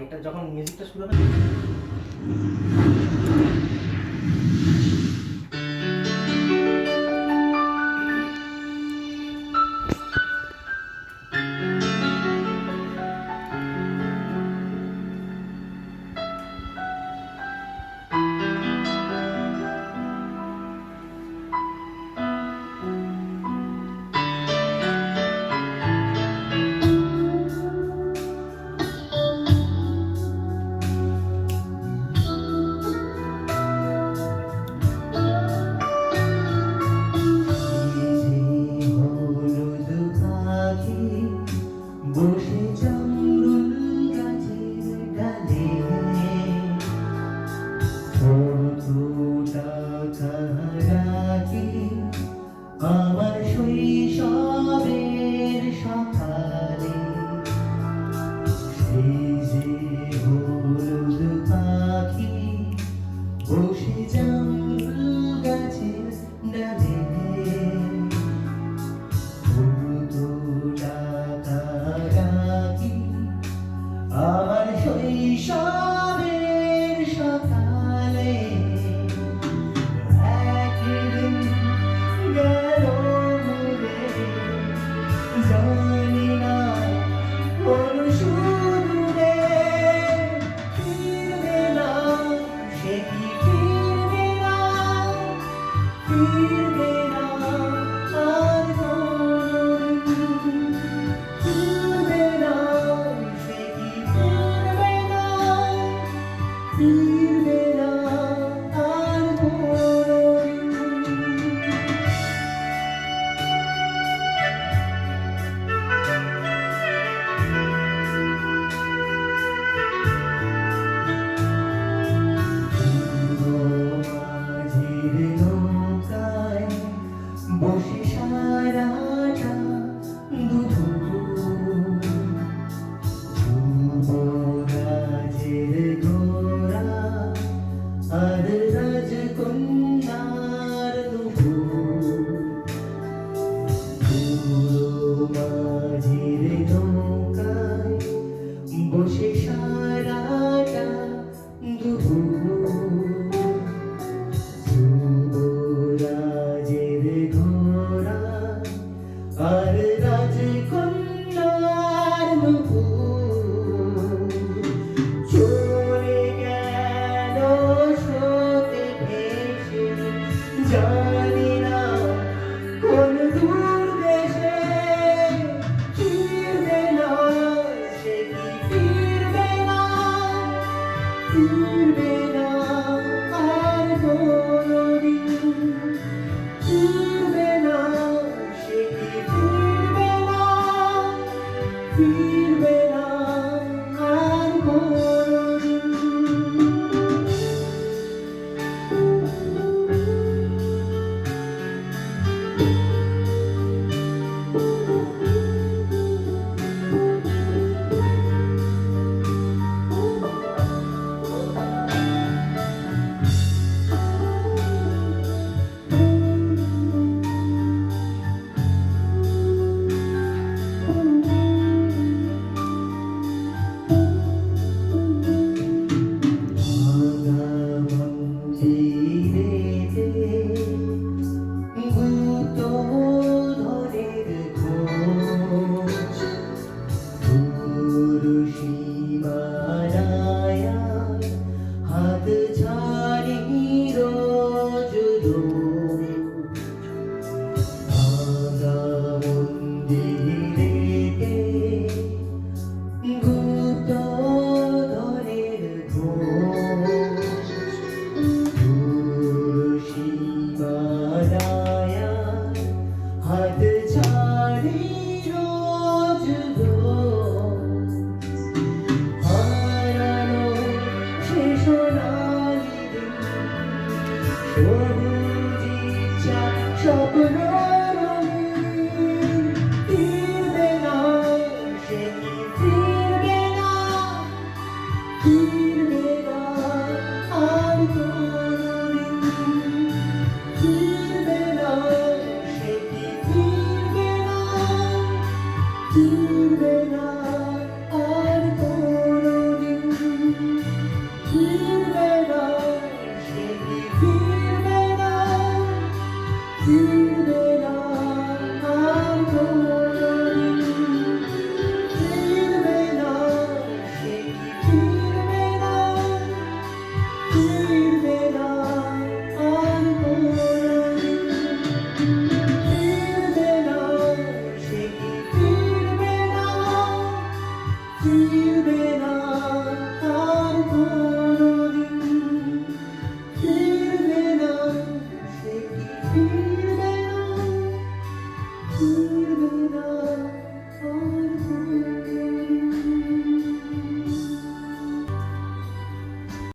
এটা যখন মিউজিকটা শুরু হবে বসে জামরুল গাছের ডালে ফোঁটা রাখি আমার শৈশবের সকালে সেই যে হলুদ পাখি বসে জামরুল গাছের ডালে আমার শৈশবের সকালে একদিন গেল ঘুরে জানি না কোন সুদূরে ফিরবে না সে কি ফিরবে না ফিরবে না আর কোনদিন ফিরবে না সে কি ফিরবে না ফিরবে না আর মাঝির নৌকায় বসে সারাটা দুপুর যুবরাজের ঘোড়া আর রাজকন্যার নুপুর মাঝির নৌকায় বসে সারাটা দুপুর যুবরাজের ঘোড়া আর রাজকন্যার নুপুর চলে গেল স্রোতে ভেসে জানি না কোন দূর দেশে ফিরবে না সে কি ফিরবে না ফিরবে না আর কোনদিন ফিরবে না সে কি ফিরবে না ফিরবে না আর কোনদিন স্বপ্ন রঙিন ফিরবে না সে কি ফিরবে না